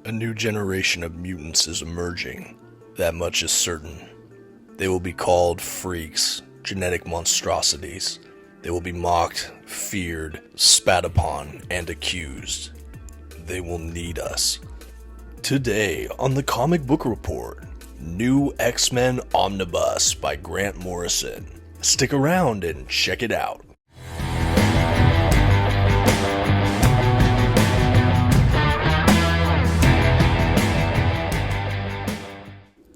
A new generation of mutants is emerging. That much is certain. They will be called freaks, genetic monstrosities. They will be mocked, feared, spat upon, and accused. They will need us. Today on the Comic Book Report, new X-Men Omnibus by Grant Morrison. Stick around and check it out.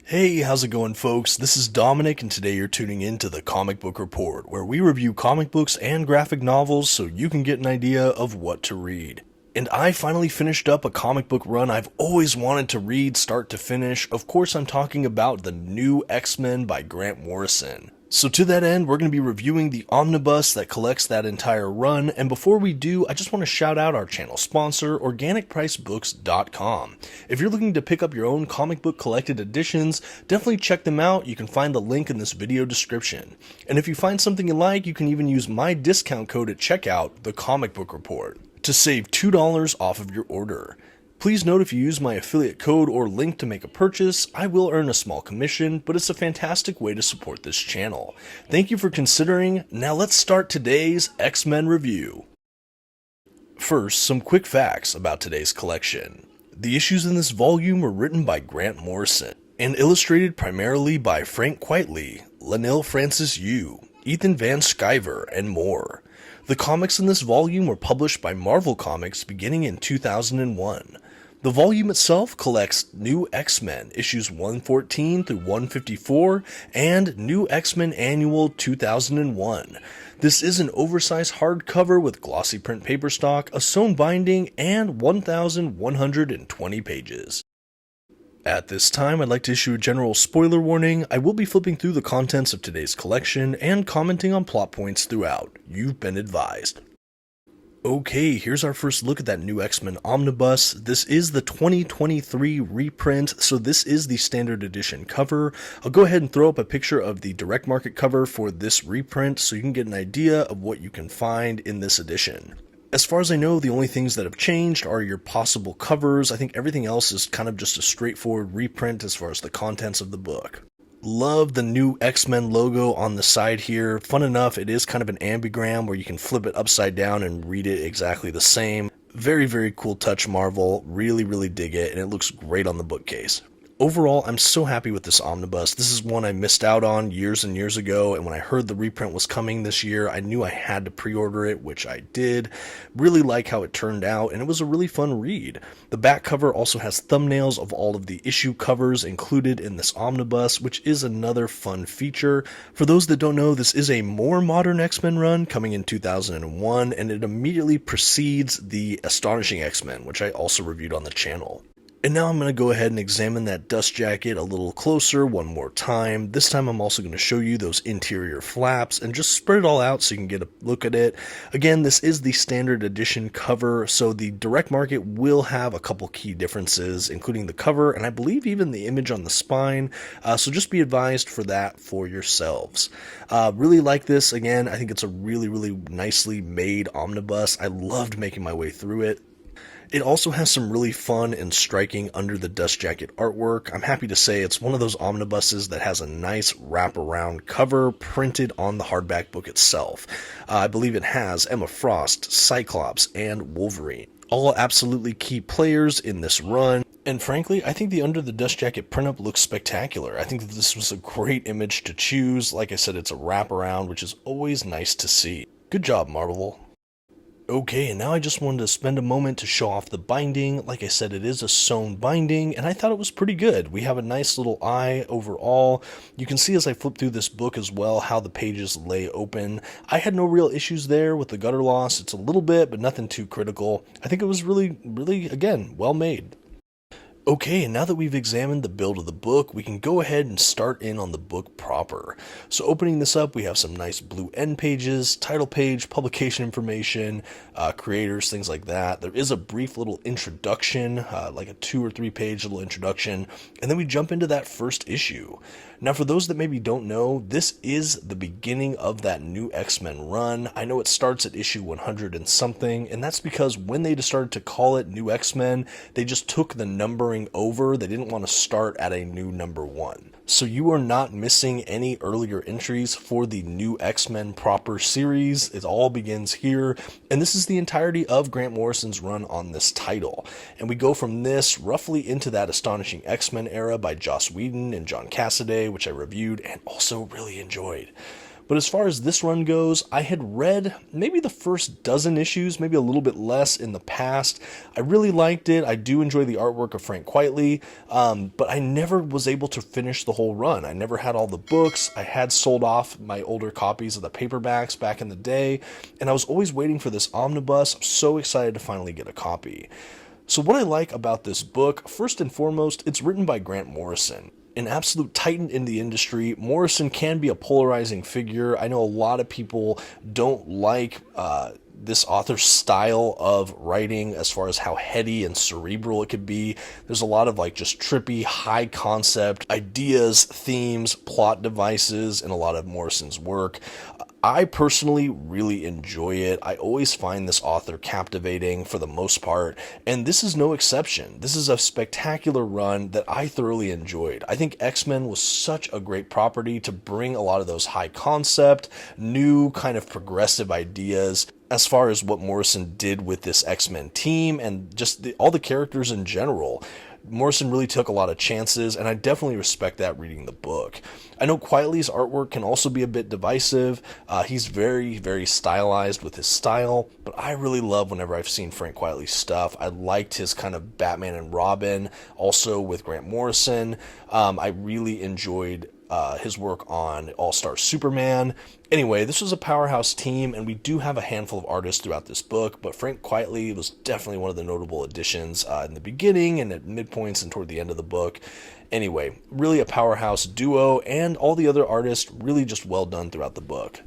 Hey, how's it going, folks? This is Dominic, and today you're tuning in to the Comic Book Report, where we review comic books and graphic novels so you can get an idea of what to read. And I finally finished up a comic book run I've always wanted to read start to finish. Of course, I'm talking about the new X-Men by Grant Morrison. So to that end, we're going to be reviewing the omnibus that collects that entire run, and before we do, I just want to shout out our channel sponsor, OrganicPriceBooks.com. If you're looking to pick up your own comic book collected editions, definitely check them out. You can find the link in this video description. And if you find something you like, you can even use my discount code at checkout, The Comic Book Report, to save $2 off of your order. Please note if you use my affiliate code or link to make a purchase, I will earn a small commission, but it's a fantastic way to support this channel. Thank you for considering. Now let's start today's X-Men review. First, some quick facts about today's collection. The issues in this volume were written by Grant Morrison and illustrated primarily by Frank Quitely, Lanil Francis Yu, Ethan Van Sciver, and more. The comics in this volume were published by Marvel Comics beginning in 2001. The volume itself collects New X-Men issues 114 through 154 and New X-Men Annual 2001. This is an oversized hardcover with glossy print paper stock, a sewn binding, and 1,120 pages. At this time, I'd like to issue a general spoiler warning. I will be flipping through the contents of today's collection and commenting on plot points throughout. You've been advised. Okay, here's our first look at that new X-Men Omnibus. This is the 2023 reprint, so this is the standard edition cover. I'll go ahead and throw up a picture of the direct market cover for this reprint so you can get an idea of what you can find in this edition. As far as I know, the only things that have changed are your possible covers. I think everything else is kind of just a straightforward reprint as far as the contents of the book. Love the new X-Men logo on the side here. Fun enough, it is kind of an ambigram where you can flip it upside down and read it exactly the same. Very, very cool touch, Marvel. Really dig it, and it looks great on the bookcase. Overall, I'm so happy with this omnibus. This is one I missed out on years and years ago, and when I heard the reprint was coming this year, I knew I had to pre-order it, which I did. Really like how it turned out, and it was a really fun read. The back cover also has thumbnails of all of the issue covers included in this omnibus, which is another fun feature. For those that don't know, this is a more modern X-Men run coming in 2001, and it immediately precedes the Astonishing X-Men, which I also reviewed on the channel. And now I'm going to go ahead and examine that dust jacket a little closer one more time. This time I'm also going to show you those interior flaps and just spread it all out so you can get a look at it. Again, this is the standard edition cover, so the direct market will have a couple key differences, including the cover and I believe even the image on the spine, so just be advised for that for yourselves. Really like this. Again, I think it's a really nicely made omnibus. I loved making my way through it. It also has some really fun and striking under the dust jacket artwork. I'm happy to say it's one of those omnibuses that has a nice wraparound cover printed on the hardback book itself. I believe it has Emma Frost, Cyclops, and Wolverine. All absolutely key players in this run. And frankly, I think the under the dust jacket printup looks spectacular. I think that this was a great image to choose. Like I said, it's a wraparound, which is always nice to see. Good job, Marvel. Okay, and now I just wanted to spend a moment to show off the binding. Like I said, it is a sewn binding, and I thought it was pretty good. We have a nice little eye overall. You can see as I flip through this book as well how the pages lay open. I had no real issues there with the gutter loss. It's a little bit, but nothing too critical. I think it was really, again, well made. Okay, and now that we've examined the build of the book, we can go ahead and start in on the book proper. So opening this up, we have some nice blue end pages, title page, publication information, creators, things like that. There is a brief little introduction, like a 2 or 3 page little introduction, and then we jump into that first issue. Now, for those that maybe don't know, this is the beginning of that new X-Men run. I know it starts at issue 100 and something, and that's because when they started to call it New X-Men, they just took the numbering over. They didn't want to start at a new number 1. So you are not missing any earlier entries for the New X-Men proper series. It all begins here, and this is the entirety of Grant Morrison's run on this title. And we go from this roughly into that Astonishing X-Men era by Joss Whedon and John Cassaday, which I reviewed and also really enjoyed. But as far as this run goes, I had read maybe the first dozen issues, maybe a little bit less in the past. I really liked it. I do enjoy the artwork of Frank Quitely, but I never was able to finish the whole run. I never had all the books. I had sold off my older copies of the paperbacks back in the day, and I was always waiting for this omnibus. I'm so excited to finally get a copy. So what I like about this book, first and foremost, it's written by Grant Morrison. An absolute titan in the industry. Morrison can be a polarizing figure. I know a lot of people don't like this author's style of writing as far as how heady and cerebral it could be. There's a lot of like just trippy, high concept ideas, themes, plot devices in a lot of Morrison's work. I personally really enjoy it. I always find this author captivating for the most part, and this is no exception. This is a spectacular run that I thoroughly enjoyed. I think X-Men was such a great property to bring a lot of those high concept, new kind of progressive ideas as far as what Morrison did with this X-Men team and just all the characters in general. Morrison really took a lot of chances, and I definitely respect that reading the book. I know Quitely's artwork can also be a bit divisive. He's very, very stylized with his style, but I really love whenever I've seen Frank Quitely's stuff. I liked his kind of Batman and Robin, also with Grant Morrison. I really enjoyed his work on All-Star Superman. Anyway, this was a powerhouse team, and we do have a handful of artists throughout this book, but Frank Quitely was definitely one of the notable additions in the beginning and at midpoints and toward the end of the book. Anyway, really a powerhouse duo, and all the other artists really just well done throughout the book.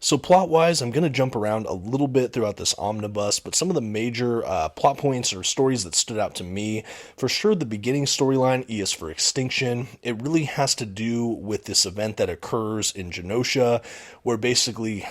So plot-wise, I'm going to jump around a little bit throughout this omnibus, but some of the major plot points or stories that stood out to me, for sure the beginning storyline, E is for Extinction. It really has to do with this event that occurs in Genosha, where basically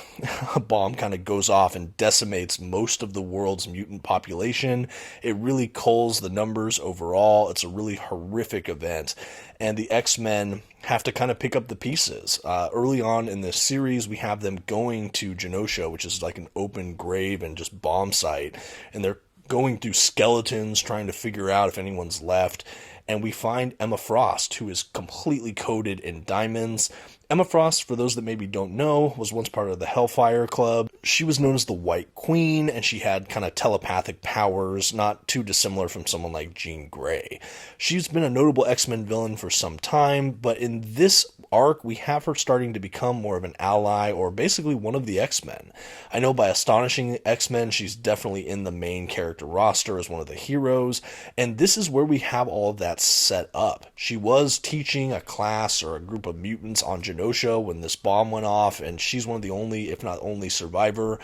a bomb kind of goes off and decimates most of the world's mutant population. It really culls the numbers overall. It's a really horrific event, and the X-Men have to kind of pick up the pieces. Early on in this series, we have them going to Genosha, which is like an open grave and just bomb site, and they're going through skeletons trying to figure out if anyone's left, and we find Emma Frost, who is completely coated in diamonds. Emma Frost, for those that maybe don't know, was once part of the Hellfire Club. She was known as the White Queen, and she had kind of telepathic powers, not too dissimilar from someone like Jean Grey. She's been a notable X-Men villain for some time, but in this arc, we have her starting to become more of an ally, or basically one of the X-Men. I know by Astonishing X-Men, she's definitely in the main character roster as one of the heroes, and this is where we have all of that set up. She was teaching a class or a group of mutants on Genosha when this bomb went off, and she's one of the only, if not only, survivor,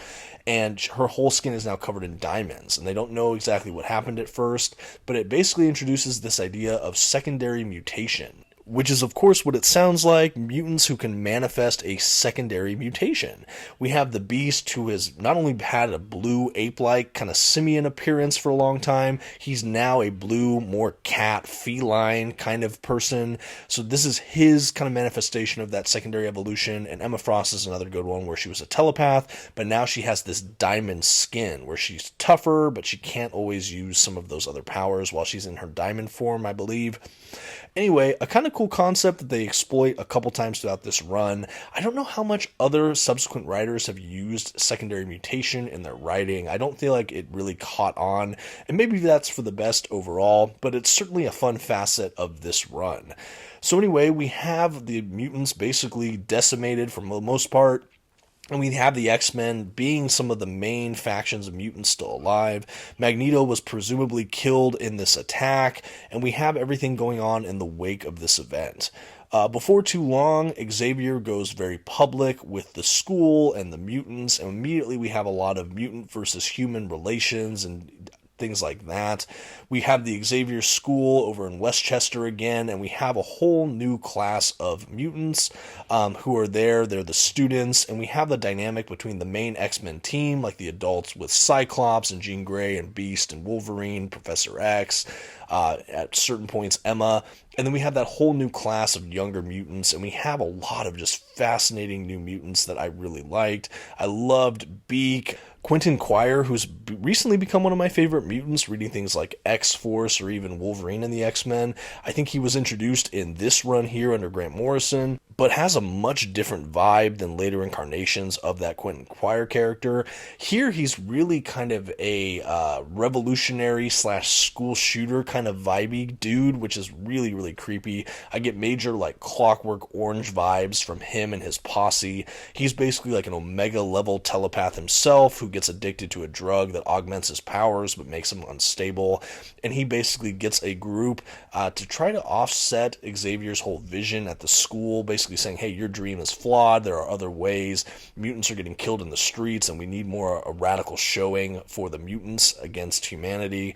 and her whole skin is now covered in diamonds, and they don't know exactly what happened at first, but it basically introduces this idea of secondary mutation, which is of course what it sounds like, mutants who can manifest a secondary mutation. We have the Beast, who has not only had a blue ape-like kind of simian appearance for a long time, he's now a blue, more cat, feline kind of person. So this is his kind of manifestation of that secondary evolution, and Emma Frost is another good one where she was a telepath, but now she has this diamond skin where she's tougher, but she can't always use some of those other powers while she's in her diamond form, I believe. Anyway, a kind of cool concept that they exploit a couple times throughout this run. I don't know how much other subsequent writers have used secondary mutation in their writing. I don't feel like it really caught on, and maybe that's for the best overall, but it's certainly a fun facet of this run. So anyway, we have the mutants basically decimated for the most part, And we have the X-Men being some of the main factions of mutants still alive. Magneto was presumably killed in this attack, and we have everything going on in the wake of this event. Before too long, Xavier goes very public with the school and the mutants, and immediately we have a lot of mutant versus human relations and things like that. We have the Xavier School over in Westchester again, and we have a whole new class of mutants who are there. They're the students, and we have the dynamic between the main X-Men team, like the adults with Cyclops and Jean Grey and Beast and Wolverine, Professor X, at certain points Emma, and then we have that whole new class of younger mutants, and we have a lot of just fascinating new mutants that I really liked. I loved Beak, Quentin Quire, who's recently become one of my favorite mutants, reading things like X-Force or even Wolverine and the X-Men. I think he was introduced in this run here under Grant Morrison, but has a much different vibe than later incarnations of that Quentin Quire character. Here he's really kind of a revolutionary slash school shooter kind of vibey dude, which is really, really creepy. I get major like Clockwork Orange vibes from him and his posse. He's basically like an Omega level telepath himself who gets addicted to a drug that augments his powers but makes him unstable, and he basically gets a group to try to offset Xavier's whole vision at the school, basically saying, hey, your dream is flawed, there are other ways, mutants are getting killed in the streets, and we need more a radical showing for the mutants against humanity.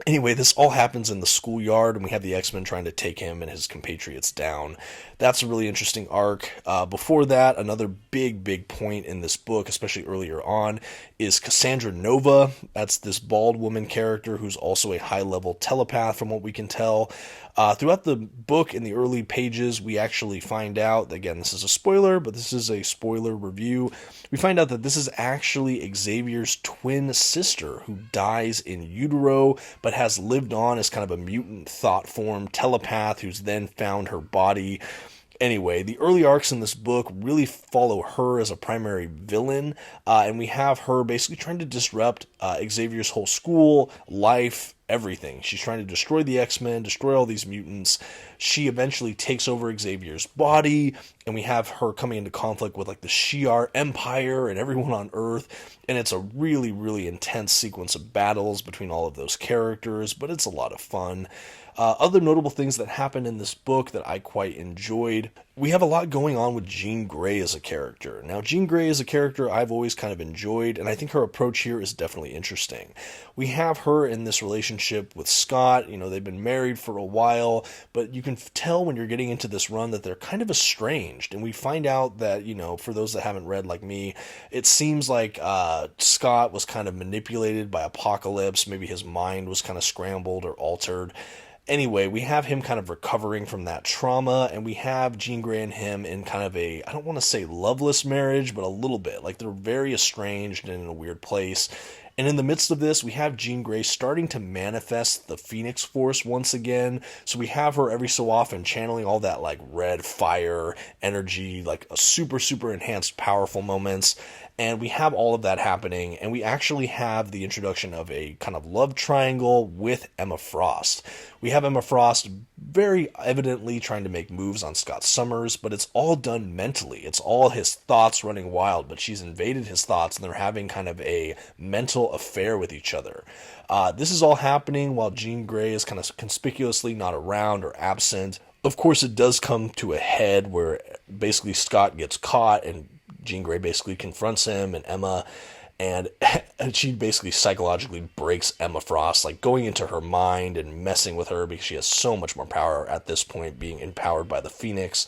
Anyway, this all happens in the schoolyard, and we have the X-Men trying to take him and his compatriots down. That's a really interesting arc. Before that, another big point in this book, especially earlier on, is Cassandra Nova. That's this bald woman character who's also a high-level telepath, from what we can tell. Throughout the book, in the early pages, we actually find out, again, this is a spoiler, but this is a spoiler review, we find out that this is actually Xavier's twin sister who dies in utero, but has lived on as kind of a mutant thought form telepath who's then found her body. Anyway, the early arcs in this book really follow her as a primary villain, and we have her basically trying to disrupt Xavier's whole school, life, everything. She's trying to destroy the X-Men, destroy all these mutants. She eventually takes over Xavier's body, and we have her coming into conflict with like the Shi'ar Empire and everyone on Earth, and it's a really, really intense sequence of battles between all of those characters, but it's a lot of fun. Other notable things that happen in this book that I quite enjoyed. We have a lot going on with Jean Grey as a character. Now, Jean Grey is a character I've always kind of enjoyed, and I think her approach here is definitely interesting. We have her in this relationship with Scott. You know, they've been married for a while, but you can tell when you're getting into this run that they're kind of estranged, and we find out that, you know, for those that haven't read like me, it seems like Scott was kind of manipulated by Apocalypse. Maybe his mind was kind of scrambled or altered. Anyway, we have him kind of recovering from that trauma, and we have Jean Grey and him in kind of a, I don't want to say loveless marriage, but a little bit. Like, they're very estranged and in a weird place. And in the midst of this, we have Jean Grey starting to manifest the Phoenix Force once again. So we have her every so often channeling all that like red fire energy, like a super enhanced powerful moments. And we have all of that happening, and we actually have the introduction of a kind of love triangle with Emma Frost. We have Emma Frost very evidently trying to make moves on Scott Summers, but it's all done mentally. It's all his thoughts running wild, but she's invaded his thoughts, and they're having kind of a mental affair with each other. This is all happening while Jean Grey is kind of conspicuously not around or absent. Of course, it does come to a head where basically Scott gets caught, and Jean Grey basically confronts him and Emma, and she basically psychologically breaks Emma Frost, like going into her mind and messing with her because she has so much more power at this point, being empowered by the Phoenix.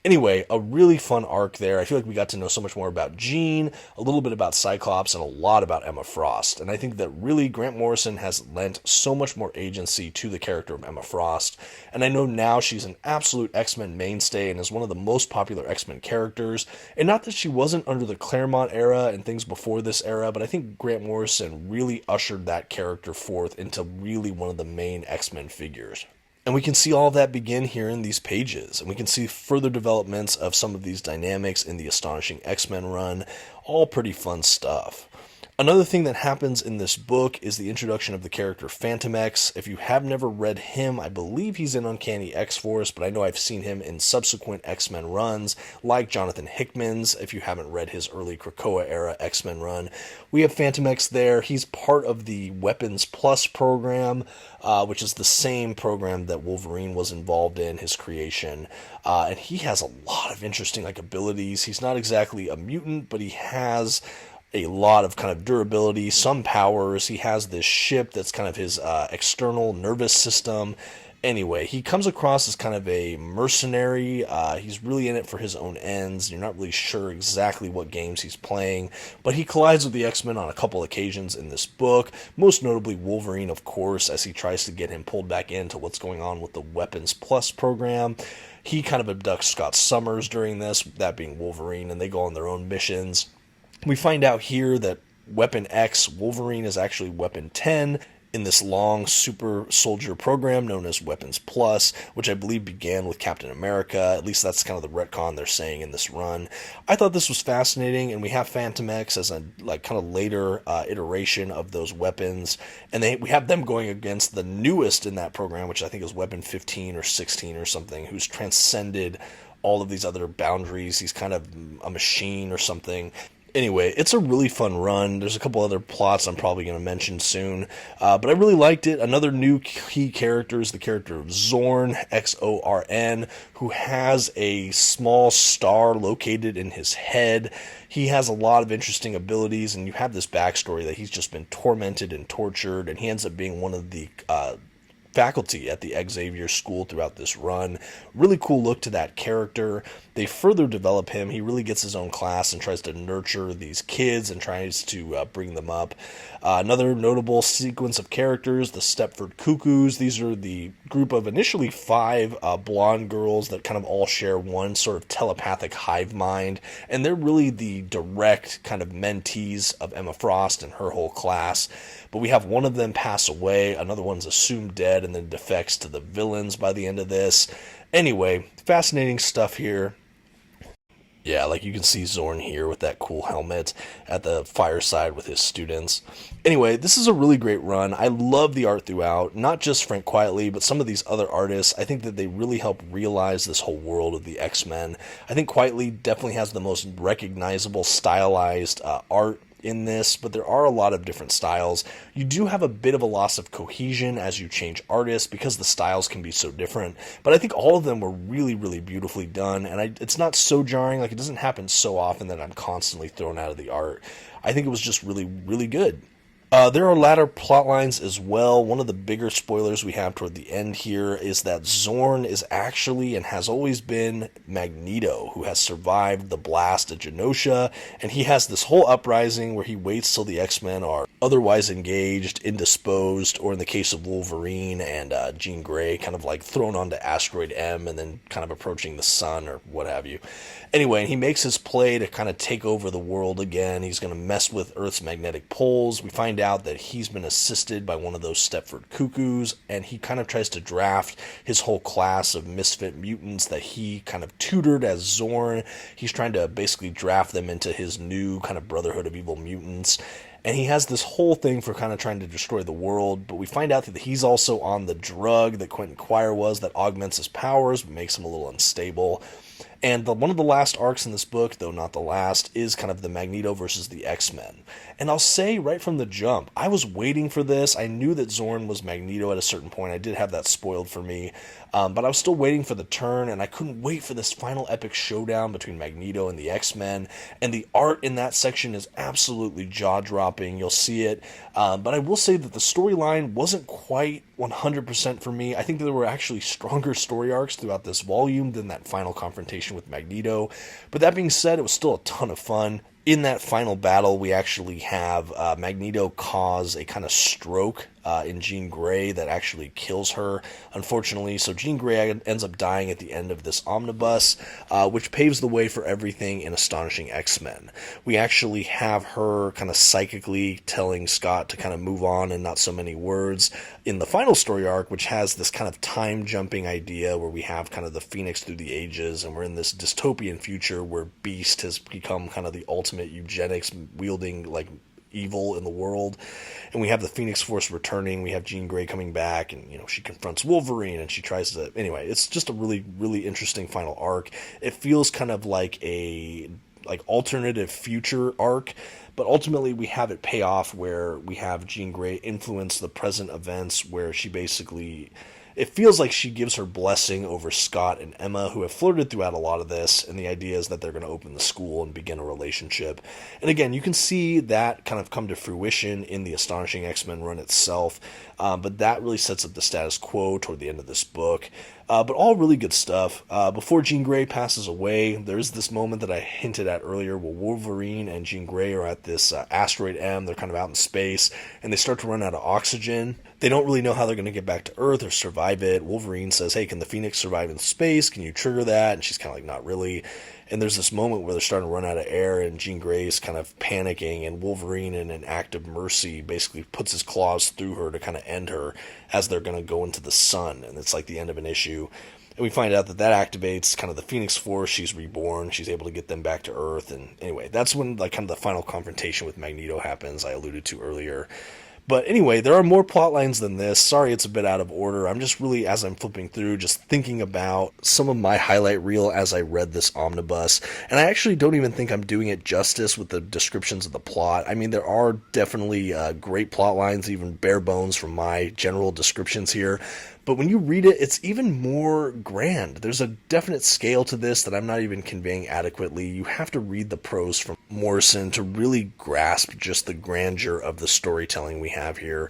Anyway, a really fun arc there. I feel like we got to know so much more about Jean, a little bit about Cyclops, and a lot about Emma Frost. And I think that really Grant Morrison has lent so much more agency to the character of Emma Frost. And I know now she's an absolute X-Men mainstay and is one of the most popular X-Men characters. And not that she wasn't under the Claremont era and things before this era, but I think Grant Morrison really ushered that character forth into really one of the main X-Men figures. And we can see all of that begin here in these pages. And we can see further developments of some of these dynamics in the Astonishing X-Men run. All pretty fun stuff. Another thing that happens in this book is the introduction of the character Fantomex. If you have never read him, I believe he's in Uncanny X-Force, but I know I've seen him in subsequent X-Men runs, like Jonathan Hickman's. If you haven't read his early Krakoa-era X-Men run, we have Fantomex there. He's part of the Weapons Plus program, which is the same program that Wolverine was involved in, his creation. And he has a lot of interesting abilities. He's not exactly a mutant, but he has a lot of kind of durability, some powers. He has this ship that's kind of his external nervous system. Anyway, he comes across as kind of a mercenary. He's really in it for his own ends. You're not really sure exactly what games he's playing, but he collides with the X-Men on a couple occasions in this book, most notably Wolverine, of course, as he tries to get him pulled back into what's going on with the Weapons Plus program. He kind of abducts Scott Summers during this, that being Wolverine, and they go on their own missions. We find out here that Weapon X, Wolverine, is actually Weapon 10 in this long super soldier program known as Weapons Plus, which I believe began with Captain America. At least that's kind of the retcon they're saying in this run. I thought this was fascinating, and we have Fantomex as a kind of later iteration of those weapons, and we have them going against the newest in that program, which I think is Weapon 15 or 16 or something, who's transcended all of these other boundaries. He's kind of a machine or something. Anyway, it's a really fun run. There's a couple other plots I'm probably going to mention soon, but I really liked it. Another new key character is the character of Zorn, Xorn, who has a small star located in his head. He has a lot of interesting abilities, and you have this backstory that he's just been tormented and tortured, and he ends up being one of the faculty at the Xavier School throughout this run. Really cool look to that character. They further develop him. He really gets his own class and tries to nurture these kids and tries to bring them up. Another notable sequence of characters, the Stepford Cuckoos. These are the group of initially 5 blonde girls that kind of all share one sort of telepathic hive mind, and they're really the direct kind of mentees of Emma Frost and her whole class. But we have one of them pass away, another one's assumed dead, and then defects to the villains by the end of this. Anyway, fascinating stuff here. Yeah, like you can see Zorn here with that cool helmet at the fireside with his students. Anyway, this is a really great run. I love the art throughout, not just Frank Quitely, but some of these other artists. I think that they really help realize this whole world of the X-Men. I think Quitely definitely has the most recognizable, stylized art in this, but there are a lot of different styles. You do have a bit of a loss of cohesion as you change artists because the styles can be so different, but I think all of them were really, really beautifully done, and it's not so jarring. Like, it doesn't happen so often that I'm constantly thrown out of the art. I think it was just really, really good. There are latter plot lines as well. One of the bigger spoilers we have toward the end here is that Zorn is actually and has always been Magneto, who has survived the blast at Genosha, and he has this whole uprising where he waits till the X-Men are otherwise engaged, indisposed, or in the case of Wolverine and Jean Grey, kind of like thrown onto Asteroid M and then kind of approaching the sun or what have you. Anyway, he makes his play to kind of take over the world again. He's going to mess with Earth's magnetic poles. We find out that he's been assisted by one of those Stepford Cuckoos, and he kind of tries to draft his whole class of misfit mutants that he kind of tutored as Zorn. He's trying to basically draft them into his new kind of Brotherhood of Evil Mutants. And he has this whole thing for kind of trying to destroy the world, but we find out that he's also on the drug that Quentin Quire was that augments his powers, but makes him a little unstable. And one of the last arcs in this book, though not the last, is kind of the Magneto versus the X-Men. And I'll say right from the jump, I was waiting for this. I knew that Zorn was Magneto at a certain point. I did have that spoiled for me. But I was still waiting for the turn, and I couldn't wait for this final epic showdown between Magneto and the X-Men. And the art in that section is absolutely jaw-dropping. You'll see it. But I will say that the storyline wasn't quite 100% for me. I think that there were actually stronger story arcs throughout this volume than that final confrontation with Magneto. But that being said, it was still a ton of fun. In that final battle, we actually have Magneto cause a kind of stroke in Jean Grey that actually kills her, unfortunately. So Jean Grey ends up dying at the end of this omnibus, which paves the way for everything in Astonishing X-Men. We actually have her kind of psychically telling Scott to kind of move on in not so many words in the final story arc, which has this kind of time-jumping idea where we have kind of the Phoenix through the ages, and we're in this dystopian future where Beast has become kind of the ultimate eugenics-wielding, like, evil in the world. And we have the Phoenix Force returning, we have Jean Grey coming back, and, she confronts Wolverine, and she tries to... Anyway, it's just a really, really interesting final arc. It feels kind of like a alternative future arc, but ultimately we have it pay off where we have Jean Grey influence the present events, where she basically... It feels like she gives her blessing over Scott and Emma, who have flirted throughout a lot of this, and the idea is that they're going to open the school and begin a relationship. And again, you can see that kind of come to fruition in the Astonishing X-Men run itself, but that really sets up the status quo toward the end of this book. But all really good stuff. Before Jean Grey passes away, there's this moment that I hinted at earlier where Wolverine and Jean Grey are at this asteroid M. They're kind of out in space, and they start to run out of oxygen. They don't really know how they're going to get back to Earth or survive it. Wolverine says, hey, can the Phoenix survive in space? Can you trigger that? And she's kind of like, not really. And there's this moment where they're starting to run out of air, and Jean Grey's kind of panicking, and Wolverine, in an act of mercy, basically puts his claws through her to kind of end her as they're going to go into the sun. And it's like the end of an issue. And we find out that activates kind of the Phoenix Force. She's reborn. She's able to get them back to Earth. And anyway, that's when kind of the final confrontation with Magneto happens, I alluded to earlier. But anyway, there are more plot lines than this. Sorry it's a bit out of order. I'm just really, as I'm flipping through, just thinking about some of my highlight reel as I read this omnibus. And I actually don't even think I'm doing it justice with the descriptions of the plot. I mean, there are definitely great plot lines, even bare bones from my general descriptions here. But when you read it, it's even more grand. There's a definite scale to this that I'm not even conveying adequately. You have to read the prose from Morrison to really grasp just the grandeur of the storytelling we have here.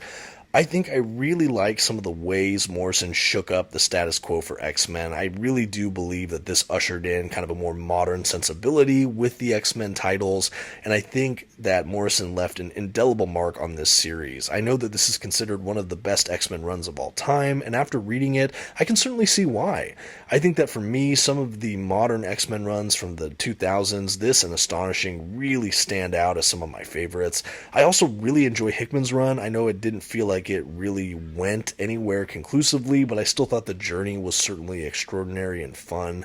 I think I really like some of the ways Morrison shook up the status quo for X-Men. I really do believe that this ushered in kind of a more modern sensibility with the X-Men titles, and I think that Morrison left an indelible mark on this series. I know that this is considered one of the best X-Men runs of all time, and after reading it, I can certainly see why. I think that for me, some of the modern X-Men runs from the 2000s, this and Astonishing, really stand out as some of my favorites. I also really enjoy Hickman's run. I know it didn't feel like it really went anywhere conclusively, but I still thought the journey was certainly extraordinary and fun.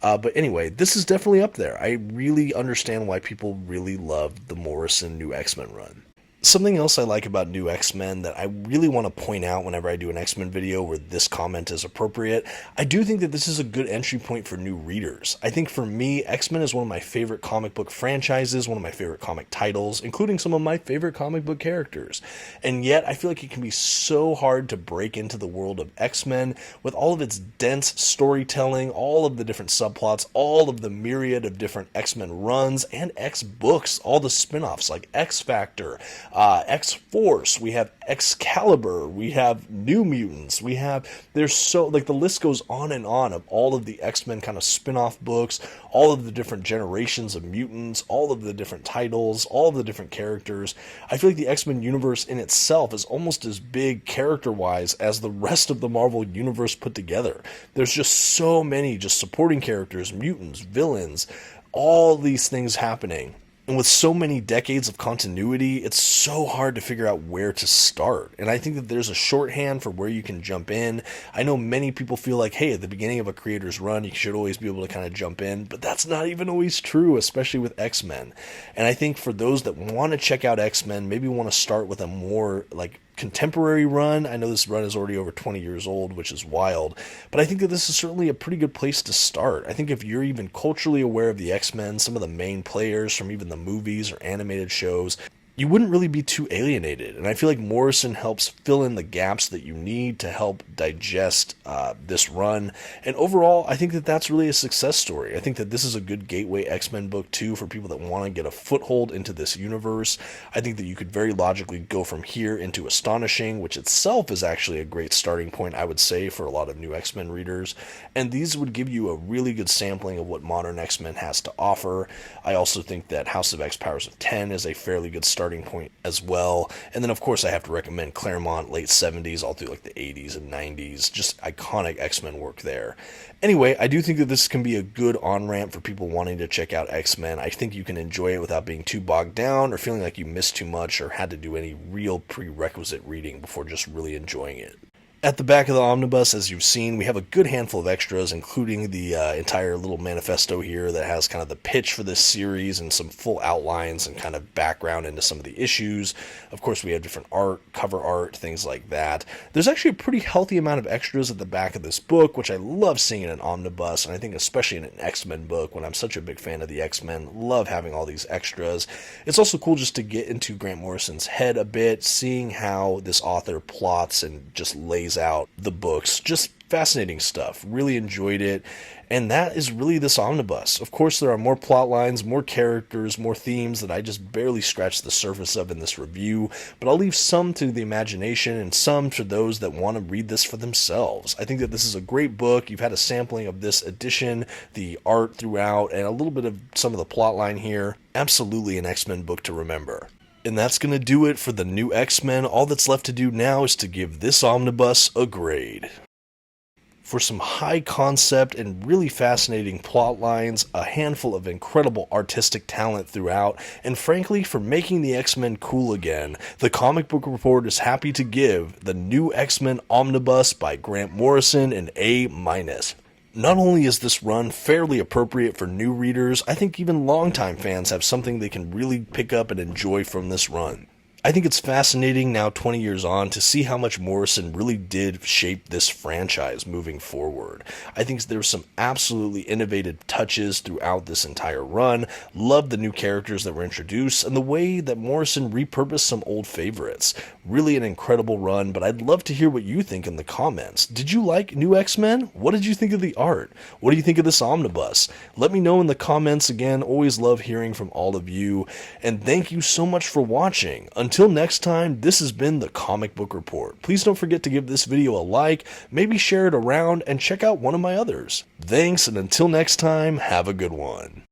But anyway, this is definitely up there. I really understand why people really loved the Morrison New X-Men run. Something else I like about New X-Men that I really want to point out whenever I do an X-Men video where this comment is appropriate, I do think that this is a good entry point for new readers. I think for me, X-Men is one of my favorite comic book franchises, one of my favorite comic titles, including some of my favorite comic book characters. And yet, I feel like it can be so hard to break into the world of X-Men with all of its dense storytelling, all of the different subplots, all of the myriad of different X-Men runs and X-books, all the spin-offs like X-Factor, X-Force, we have Excalibur, we have New Mutants, there's so, the list goes on and on of all of the X-Men kind of spin-off books, all of the different generations of mutants, all of the different titles, all of the different characters. I feel like the X-Men universe in itself is almost as big character-wise as the rest of the Marvel universe put together. There's just so many just supporting characters, mutants, villains, all these things happening. And with so many decades of continuity, it's so hard to figure out where to start. And I think that there's a shorthand for where you can jump in. I know many people feel like, hey, at the beginning of a creator's run, you should always be able to kind of jump in. But that's not even always true, especially with X-Men. And I think for those that want to check out X-Men, maybe want to start with a more contemporary run. I know this run is already over 20 years old, which is wild, but I think that this is certainly a pretty good place to start. I think if you're even culturally aware of the X-Men, some of the main players from even the movies or animated shows, you wouldn't really be too alienated. And I feel like Morrison helps fill in the gaps that you need to help digest this run. And overall, I think that that's really a success story. I think that this is a good gateway X-Men book too for people that want to get a foothold into this universe. I think that you could very logically go from here into Astonishing, which itself is actually a great starting point, I would say, for a lot of new X-Men readers. And these would give you a really good sampling of what modern X-Men has to offer. I also think that House of X Powers of 10 is a fairly good starting point as well. And then of course I have to recommend Claremont, late 70s all through the 80s and 90s, just iconic X-Men work there. Anyway, I do think that this can be a good on-ramp for people wanting to check out X-Men. I think you can enjoy it without being too bogged down or feeling like you missed too much or had to do any real prerequisite reading before just really enjoying it. At the back of the omnibus, as you've seen, we have a good handful of extras, including the entire little manifesto here that has kind of the pitch for this series and some full outlines and kind of background into some of the issues. Of course, we have different art, cover art, things like that. There's actually a pretty healthy amount of extras at the back of this book, which I love seeing in an omnibus, and I think especially in an X-Men book, when I'm such a big fan of the X-Men, love having all these extras. It's also cool just to get into Grant Morrison's head a bit, seeing how this author plots and just lays out the books. Just fascinating stuff. Really enjoyed it. And that is really this omnibus. Of course, there are more plot lines, more characters, more themes that I just barely scratched the surface of in this review, but I'll leave some to the imagination and some to those that want to read this for themselves. I think that this is a great book. You've had a sampling of this edition, the art throughout, and a little bit of some of the plot line here. Absolutely an X-Men book to remember. And that's going to do it for the new X-Men. All that's left to do now is to give this omnibus a grade. For some high concept and really fascinating plot lines, a handful of incredible artistic talent throughout, and frankly for making the X-Men cool again, the Comic Book Report is happy to give the new X-Men Omnibus by Grant Morrison an A-. Not only is this run fairly appropriate for new readers, I think even longtime fans have something they can really pick up and enjoy from this run. I think it's fascinating now 20 years on to see how much Morrison really did shape this franchise moving forward. I think there's some absolutely innovative touches throughout this entire run. Love the new characters that were introduced and the way that Morrison repurposed some old favorites. Really an incredible run, but I'd love to hear what you think in the comments. Did you like New X-Men? What did you think of the art? What do you think of this omnibus? Let me know in the comments. Again, always love hearing from all of you, and thank you so much for watching. Until next time, this has been the Comic Book Report. Please don't forget to give this video a like, maybe share it around, and check out one of my others. Thanks, and until next time, have a good one.